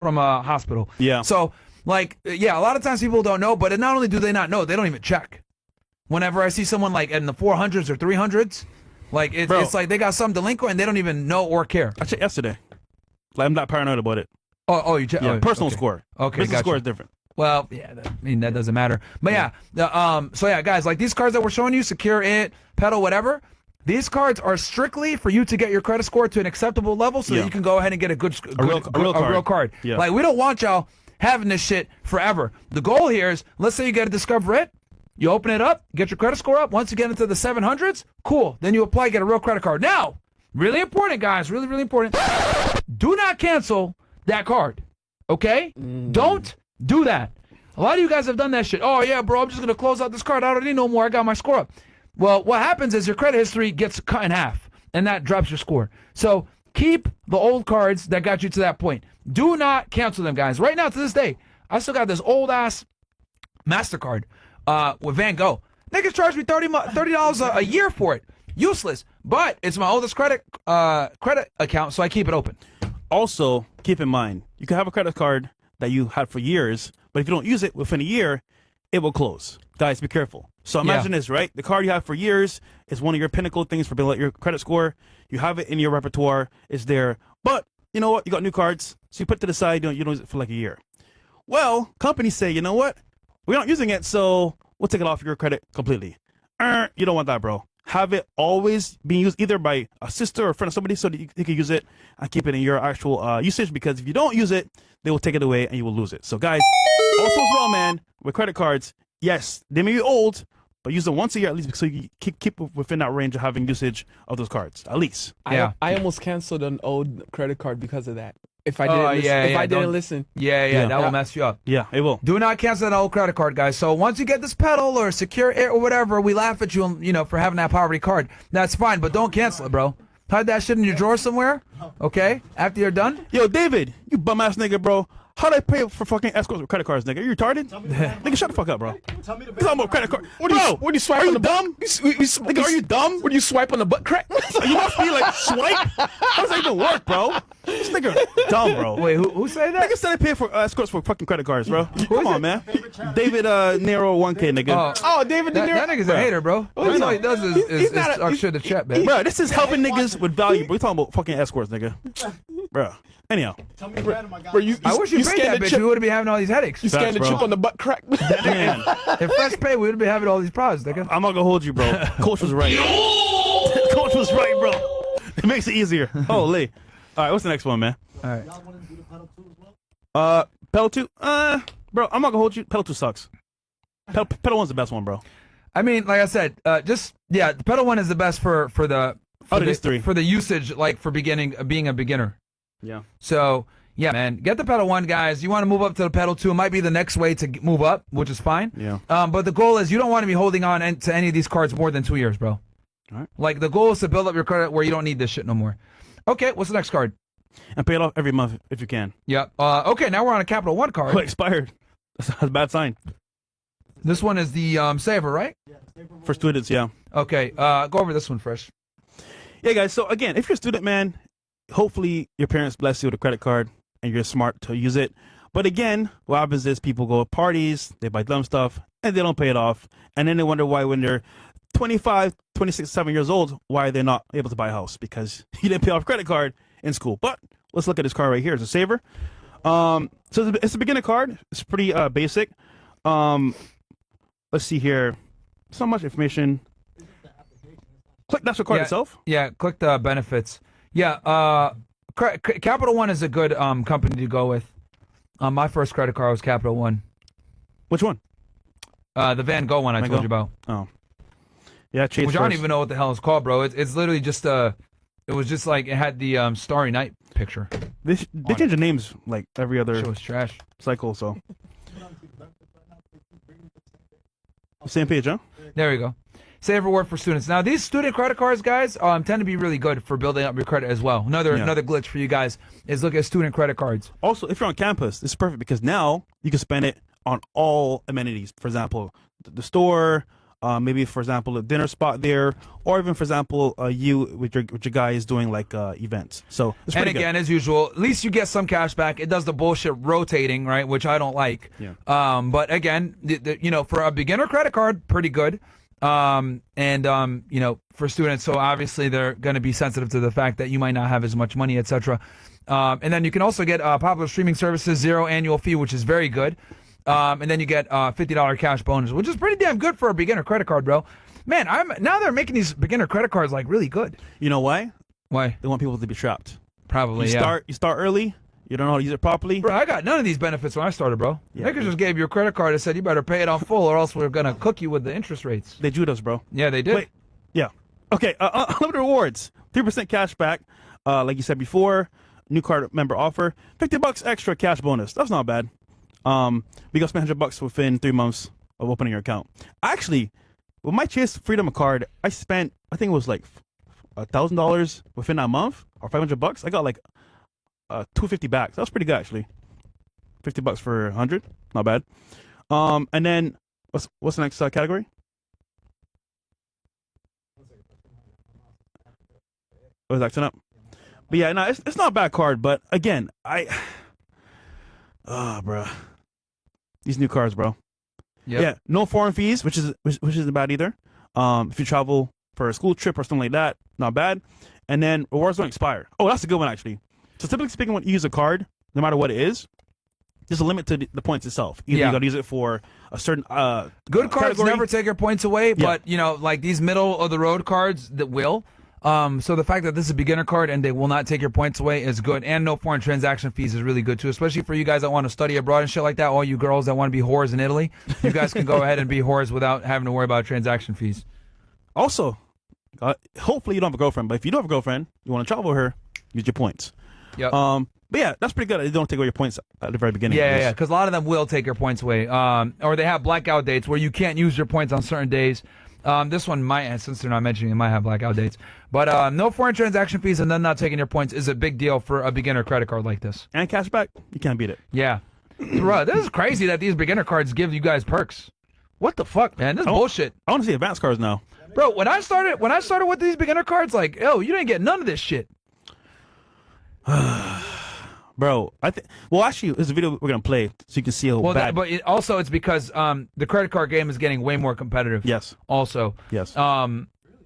from a hospital. Yeah. So, like, yeah, a lot of times people don't know, but not only do they not know, they don't even check. Whenever I see someone like in the 400s or 300s, like it's like they got some delinquent and they don't even know or care. I checked yesterday. Like, I'm not paranoid about it. Oh, you check? Yeah, oh, personal okay. score. Okay, business gotcha. score is different. Well, yeah, I mean that doesn't matter. But so yeah, guys, like these cards that we're showing you, Secure It, Pedal, whatever. These cards are strictly for you to get your credit score to an acceptable level, so that you can go ahead and get a real card. Yeah. Like we don't want y'all having this shit forever. The goal here is, let's say you get a Discover It, you open it up, get your credit score up. Once you get into the 700s, cool. Then you apply, get a real credit card. Now, really important, guys, really, really important. Do not cancel that card. Okay? Don't do that. A lot of you guys have done that shit. Oh, yeah, bro, I'm just going to close out this card. I don't need no more. I got my score up. Well, what happens is your credit history gets cut in half, and that drops your score. So keep the old cards that got you to that point. Do not cancel them, guys. Right now, to this day, I still got this old-ass MasterCard with Van Gogh. Niggas charged me $30 a year for it. Useless. But it's my oldest credit account, so I keep it open. Also, keep in mind, you can have a credit card that you had for years, but if you don't use it within a year, it will close. Guys, be careful. So imagine this, right? The card you have for years is one of your pinnacle things for building up your credit score. You have it in your repertoire. It's there. But you know what? You got new cards, so you put it to the side. You don't use it for like a year. Well, companies say, you know what? We're not using it, so we'll take it off your credit completely. You don't want that, bro. Have it always being used either by a sister or a friend or somebody so that you can use it and keep it in your actual usage, because if you don't use it, they will take it away and you will lose it. So guys, also as well, man, with credit cards, yes, they may be old, but use them once a year at least, so you keep within that range of having usage of those cards, at least. I almost canceled an old credit card because of that. If I didn't listen. Yeah, that will mess you up. Yeah, it will. Do not cancel that old credit card, guys. So once you get this Pedal or Secure It or whatever, we laugh at you, for having that poverty card. That's fine, but don't cancel it, bro. Hide that shit in your drawer somewhere, okay? After you're done. Yo, David, you bum ass nigga, bro. How'd I pay for fucking escorts with credit cards, nigga? You retarded? Nigga, shut the fuck up, bro. Tell me the You're talking about credit card. What do you swipe are on you the dumb? Nigga, are you dumb? When you swipe on the butt crack? You must be like, swipe? How does that even work, bro? This nigga dumb, bro. Wait, who say that? Nigga said I pay for escorts for fucking credit cards, bro. Come on, man. David Nero 1K, nigga. Oh, David De Niro. That nigga's a hater, bro. That's all he does is talk shit to chat, man. Bro, this is helping niggas with value, bro. We talking about fucking escorts, nigga. Bro. Anyhow. Tell me random, I got I wish you paid that bitch. We wouldn't be having all these headaches. You scanned the chip on the butt crack. Man. If Fresh Pay, we wouldn't be having all these problems, nigga. I'm not gonna hold you, bro. Coach was right. Coach was right, bro. It makes it easier. Holy. All right, what's the next one, man? All right. Y'all want to do the Pedal 2 as well? Pedal 2? Bro, I'm not gonna hold you. Pedal 2 sucks. Pedal 1's the best one, bro. I mean, like I said, the Pedal 1 is the best for these three. For the usage, like for being a beginner. Yeah. So, yeah, man, get the Pedal 1, guys. You want to move up to the Pedal 2. It might be the next way to move up, which is fine. Yeah. But the goal is you don't want to be holding on to any of these cards more than 2 years, bro. All right. Like, the goal is to build up your credit where you don't need this shit no more. Okay, what's the next card? And pay it off every month if you can. Yeah. Okay, now we're on a Capital One card. Oh, expired. That's a bad sign. This one is the Saver, right? Yeah, For students, yeah. Okay, go over this one, Fresh. Yeah, guys, so again, if you're a student, man, hopefully your parents bless you with a credit card and you're smart to use it. But again, what happens is people go to parties, they buy dumb stuff, and they don't pay it off. And then they wonder why when they're 25, 26, 7 years old, why are they not able to buy a house? Because you didn't pay off a credit card in school. But let's look at this card right here. It's a Saver. So it's a beginner card. It's pretty basic. Let's see here. So much information. Click that's the card itself. Yeah, click the benefits. Yeah, Capital One is a good company to go with. My first credit card was Capital One. Which one? The Van Gogh one I told you about. Oh. Yeah, Chase Which I don't even know what the hell it's called, bro. It's literally just it was just like it had the Starry Night picture. They change the names like every other Shit was trash. cycle, so. Same page, huh? There we go. Saver reward for students. Now these student credit cards, guys, tend to be really good for building up your credit as well. Another glitch for you guys is look at student credit cards. Also, if you're on campus, this is perfect because now you can spend it on all amenities. For example, the store, maybe for example a dinner spot there, or even for example you with your guys doing like events. So it's pretty and again, good. as usual, at least you get some cash back. It does the bullshit rotating, right, which I don't like. Yeah. But again, for a beginner credit card, pretty good. For students, so obviously they're going to be sensitive to the fact that you might not have as much money, etc. And then you can also get popular streaming services, 0 annual fee, which is very good. And then you get $50 cash bonus, which is pretty damn good for a beginner credit card, bro. Man, now they're making these beginner credit cards like really good. You know why? Why? They want people to be trapped. Probably. You start early. You don't know how to use it properly. Bro, I got none of these benefits when I started, bro. Yeah, Niggas just gave you a credit card and said you better pay it on full or else we're going to cook you with the interest rates. They Jude us, bro. Yeah, they did. Wait. Yeah. Okay. Unlimited rewards. 3% cash back. Like you said before, new card member offer. $50 extra cash bonus. That's not bad. We got spend $100 within 3 months of opening your account. Actually, with my Chase Freedom card, I spent, I think it was like $1,000 within that month, or $500. I got like $250 back. So that was pretty good actually. $50 for 100, not bad. And then what's the next category? Oh, it's acting up. But yeah, no, it's not a bad card. But again, bro, these new cards, bro. Yep. Yeah, no foreign fees, which isn't bad either. If you travel for a school trip or something like that, not bad. And then rewards don't expire. Oh, that's a good one actually. So typically speaking, when you use a card, no matter what it is, there's a limit to the points itself. Either you got to use it for a certain good cards category. never take your points away, but like these middle of the road cards that will. So the fact that this is a beginner card and they will not take your points away is good, and no foreign transaction fees is really good too, especially for you guys that want to study abroad and shit like that. All you girls that want to be whores in Italy, you guys can go ahead and be whores without having to worry about transaction fees. Also, hopefully you don't have a girlfriend, but if you do have a girlfriend, you want to travel with her, use your points. Yep. But yeah, that's pretty good. They don't take away your points at the very beginning. Yeah, because a lot of them will take your points away, or they have blackout dates where you can't use your points on certain days. This one might, since they're not mentioning it, might have blackout dates. But no foreign transaction fees and then not taking your points is a big deal for a beginner credit card like this. And cashback, you can't beat it. Yeah. Bro, this is crazy that these beginner cards give you guys perks. What the fuck, man? This is bullshit. I want to see advanced cards now. Bro, when I started with these beginner cards, like, yo, you didn't get none of this shit. Bro, well, actually, there's a video we're going to play so you can see how bad. But it's because the credit card game is getting way more competitive. Yes. Also. Yes.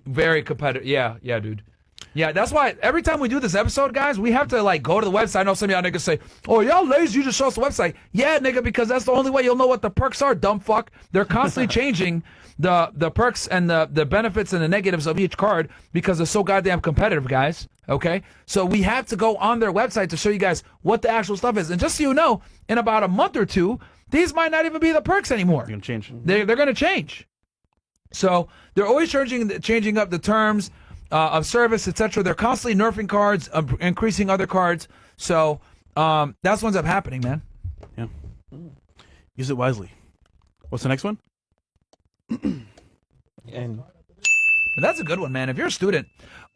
Very competitive. Yeah, dude. Yeah, that's why every time we do this episode, guys, we have to like go to the website. I know some of y'all niggas say, "Oh, y'all lazy, you just show us the website." Yeah, nigga, because that's the only way you'll know what the perks are, dumb fuck. They're constantly changing the perks and the benefits and the negatives of each card because they're so goddamn competitive, guys. Okay? So we have to go on their website to show you guys what the actual stuff is. And just so you know, in about a month or two, these might not even be the perks anymore. They're going to change. They're going to change. So they're always changing up the terms of service, etc. They're constantly nerfing cards, increasing other cards. So that's what ends up happening, man. Yeah. Use it wisely. What's the next one? And That's a good one, man. If you're a student.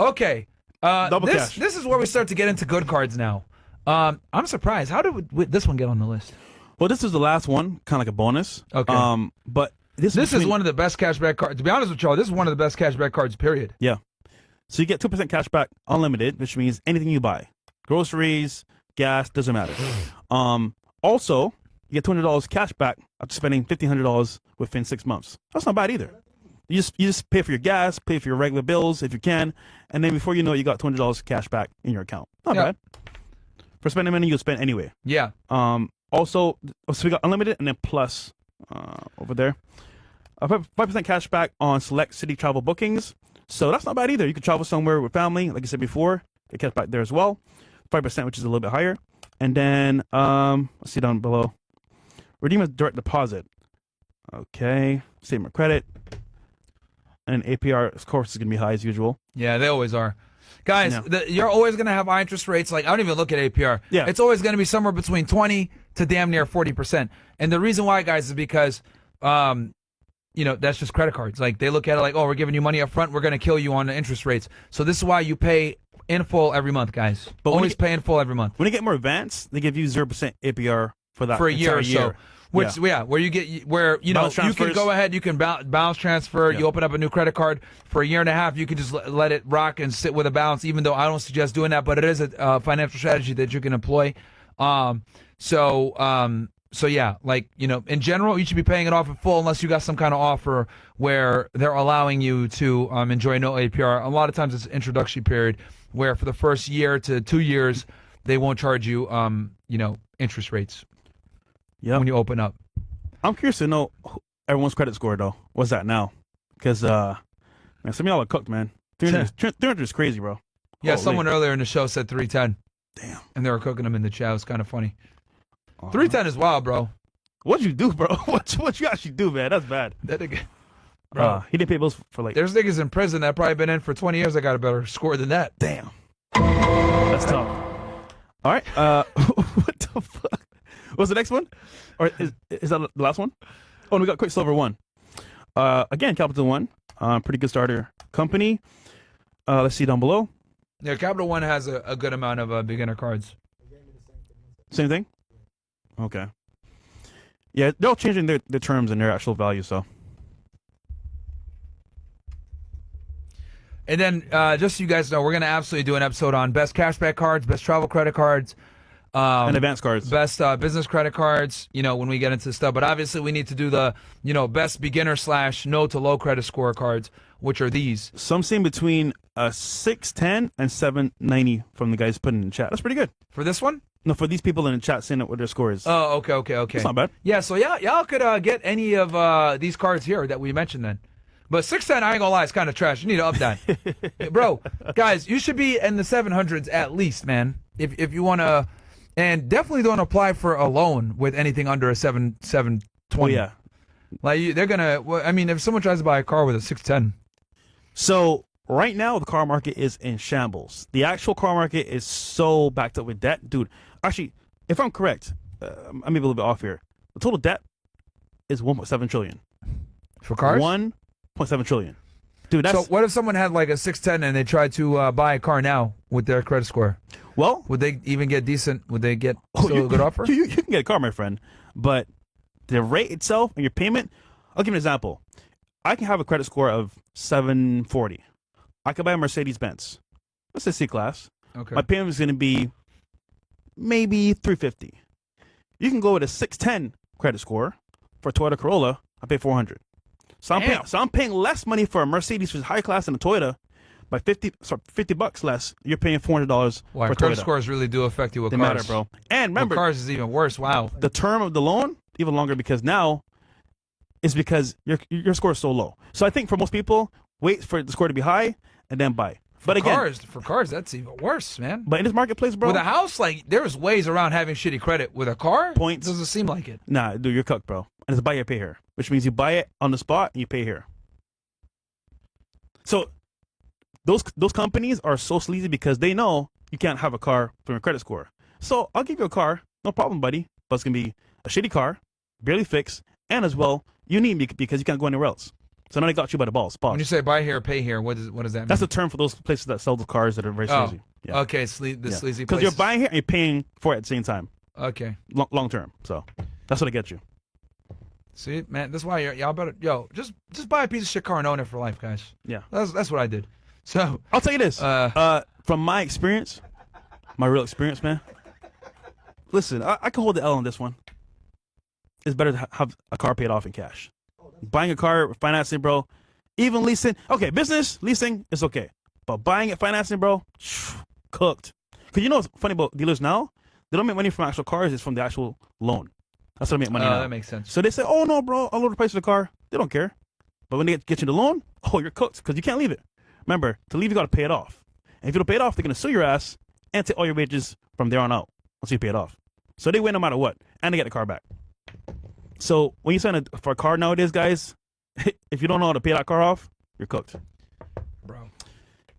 Okay. Double cash. This is where we start to get into good cards now. I'm surprised. How did this one get on the list? Well, this is the last one, kind of like a bonus. Okay. But this is one of the best cashback cards. To be honest with y'all, this is one of the best cashback cards, period. Yeah. So you get 2% cashback unlimited, which means anything you buy. Groceries, gas, doesn't matter. Also, you get $200 cash back after spending $1,500 within 6 months. That's not bad either. You just pay for your gas, pay for your regular bills if you can, and then before you know it, you got $200 cash back in your account. Not bad. For spending money, you'll spend anyway. Yeah. Also, so we got unlimited and then plus over there. 5% cash back on select city travel bookings. So that's not bad either. You can travel somewhere with family, like I said before. Get cash back there as well. 5%, which is a little bit higher. And then, let's see down below. Redeem as direct deposit. Okay. Statement of credit. And APR, of course, is going to be high as usual. Yeah, they always are. Guys, Yeah. You're always going to have high interest rates. Like, I don't even look at APR. Yeah. It's always going to be somewhere between 20 to damn near 40%. And the reason why, guys, is because, that's just credit cards. Like, they look at it like, oh, we're giving you money up front. We're going to kill you on the interest rates. So this is why you pay in full every month, guys. But always pay in full every month. When you get more advanced, they give you 0% APR for that For a year or so. Which where you get where you know Balance you can transfers. go ahead, you can balance transfer. You open up a new credit card for a year and a half. You can just let it rock and sit with a balance. Even though I don't suggest doing that, but it is a financial strategy that you can employ. So yeah, like in general, you should be paying it off in full unless you got some kind of offer where they're allowing you to enjoy no APR. A lot of times it's an introductory period where for the first year to 2 years they won't charge you interest rates. Yeah. When you open up. I'm curious to know everyone's credit score though. What's that now? Because man, some of y'all are cooked, man. 300 is crazy, bro. Yeah, Holy. someone earlier in the show said 310. Damn. And they were cooking them in the chat. It was kind of funny. 310 is wild, bro. What'd you do, bro? What you actually do, man? That's bad. That nigga, bro. He didn't pay bills for like. There's niggas in prison that probably been in for 20 years that got a better score than that. Damn. That's tough. All right. What the fuck? What's the next one? Or is that the last one? Oh, and we got Quicksilver 1. Again, Capital One. Pretty good starter company. Let's see down below. Yeah, Capital One has a good amount of beginner cards. Same thing? Okay. Yeah, they're all changing their terms and their actual value, so. And then, just so you guys know, we're going to absolutely do an episode on best cashback cards, best travel credit cards, and advanced cards. best business credit cards, when we get into stuff. But obviously, we need to do the, best beginner / no to low credit score cards, which are these. Some seeing between 610 and 790 from the guys putting in the chat. That's pretty good. For this one? No, for these people in the chat saying what their score is. Oh, okay. It's not bad. Yeah, so y'all could get any of these cards here that we mentioned then. But 610, I ain't gonna lie, it's kind of trash. You need to up that. Bro, guys, you should be in the 700s at least, man. If you want to, and definitely don't apply for a loan with anything under a 720. Oh, yeah. Like, they're going to, I mean, if someone tries to buy a car with a 610. So right now, the car market is in shambles. The actual car market is so backed up with debt. Dude, actually, if I'm correct, I may be a little bit off here. The total debt is 1.7 trillion. For cars? 1.7 trillion. Dude, that's... So what if someone had like a 610 and they tried to buy a car now with their credit score? Well... Would they even get decent? Would they get still a good offer? You can get a car, my friend. But the rate itself and your payment... I'll give you an example. I can have a credit score of 740. I could buy a Mercedes-Benz. Let's say C-Class. Okay. My payment is going to be maybe 350. You can go with a 610 credit score for a Toyota Corolla. I pay 400. So I'm paying less money for a Mercedes, which is high class, than a Toyota. By $50 less, you're paying $400 Why, for credit Toyota. scores really do affect you with They cars. matter, bro. And remember, with cars is even worse. Wow. the term of the loan even longer because now is because your score is so low. So I think for most people, wait for the score to be high and then buy. But again, for cars, that's even worse, man. but in this marketplace, bro, With a house, like there's ways around having shitty credit. With a car, Points. doesn't seem like it. nah, dude, you're cooked, bro. And it's buy here, pay here, which means you buy it on the spot and you pay here. So those companies are so sleazy because they know you can't have a car from your credit score. So I'll give you a car, no problem, buddy. But it's gonna be a shitty car, barely fixed, and as well, you need me because you can't go anywhere else. So now they got you by the balls. Pause. When you say buy here, pay here, what does that mean? That's the term for those places that sell the cars that are very sleazy. Yeah. Okay, sleazy Because places. you're buying here and you're paying for it at the same time, Okay. long term. So that's what I get you. See, man, that's why y'all better just buy a piece of shit car and own it for life, guys. Yeah. That's what I did. So I'll tell you this. From my experience, my real experience, man. Listen, I can hold the L on this one. It's better to have a car paid off in cash. Buying a car, financing, bro. Even leasing. Okay, business, leasing, it's okay. But buying it, financing, bro, cooked. Because you know what's funny about dealers now? They don't make money from actual cars. It's from the actual loan. That's how they make money now. That makes sense. So they say, oh, no, bro, I'll lower the price of the car. They don't care. But when they get you the loan, oh, you're cooked because you can't leave it. Remember, to leave, you got to pay it off. And if you don't pay it off, they're going to sue your ass and take all your wages from there on out once you pay it off. So they win no matter what. And they get the car back. So when you sign for a car nowadays, guys, if you don't know how to pay that car off, you're cooked. Bro.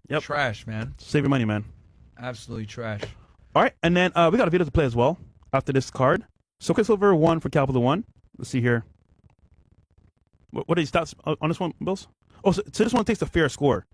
Yep. Trash, man. Save your money, man. Absolutely trash. All right. And then we got a video to play as well after this card. So Quicksilver 1 for Capital One. Let's see here. What are your stats on this one, Bills? Oh, so this one takes a fair score.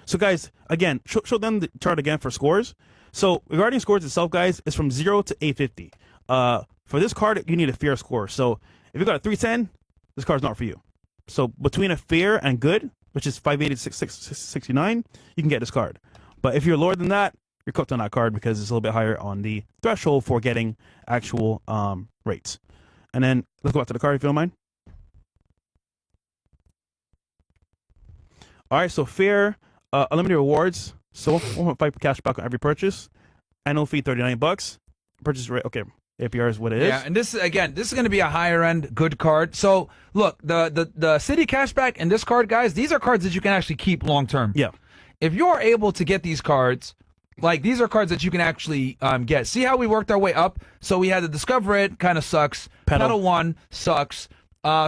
So, guys, again, show them the chart again for scores. So, regarding scores itself, guys, it's from 0 to 850. For this card, you need a fair score. So, If you got a 310, this card's not for you. So between a fair and good, which is 580 to 669, you can get this card. But if you're lower than that, you're cooked on that card because it's a little bit higher on the threshold for getting actual rates. And then let's go back to the card if you don't mind. All right, so fair, unlimited rewards. So 1.5 cash back on every purchase. Annual fee $39. Purchase rate, okay. APR is what it is. Yeah, and this is going to be a higher end good card. So look, the city cashback and this card, guys, these are cards that you can actually keep long term. Yeah. If you're able to get these cards, like these are cards that you can actually get. See how we worked our way up? So we had the Discover It, kind of sucks. Pedal 1 sucks.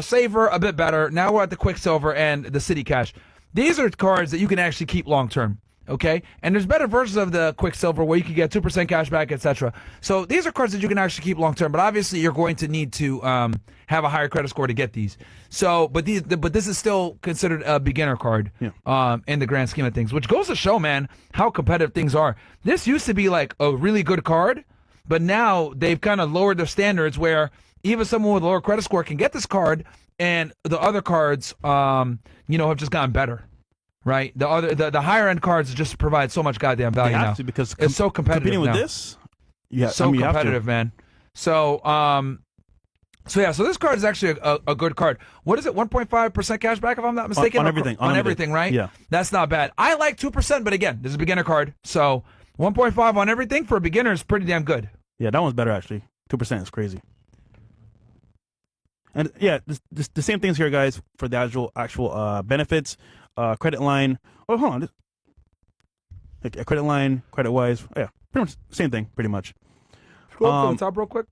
Savor, a bit better. Now we're at the Quicksilver and the City Cash. These are cards that you can actually keep long term. Okay, and there's better versions of the Quicksilver where you can get 2% cash back, etc. So these are cards that you can actually keep long term, but obviously you're going to need to have a higher credit score to get these. So, but this is still considered a beginner card in the grand scheme of things, which goes to show, man, how competitive things are. This used to be like a really good card, but now they've kind of lowered their standards where even someone with a lower credit score can get this card, and the other cards, have just gotten better. Right, the higher end cards just provide so much goddamn value now because it's so competitive. Competing with now. this, yeah, so competitive, man. So so this card is actually a good card. What is it? 1.5% cash back, if I'm not mistaken. On everything, on everything, right? Yeah, that's not bad. I like 2%, but again, this is a beginner card, so 1.5 on everything for a beginner is pretty damn good. Yeah, that one's better actually. 2% is crazy. And yeah, the same things here, guys, for the actual benefits. Credit line. Oh, hold on. Like a credit line, credit wise. Yeah, pretty much same thing, pretty much. Scroll to the top real quick.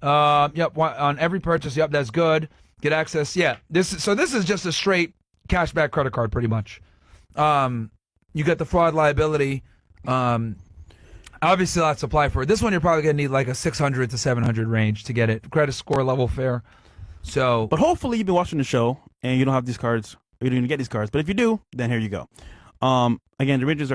Yep, on every purchase. Yep, that's good. Get access. Yeah, this is just a straight cashback credit card, pretty much. You get the fraud liability. Obviously, lots to apply for it. This one you're probably gonna need like a 600 to 700 range to get it. Credit score level fair. So, but hopefully you've been watching the show and you don't have these cards. You don't even get these cards, but if you do, then here you go. Again, the ranges are here.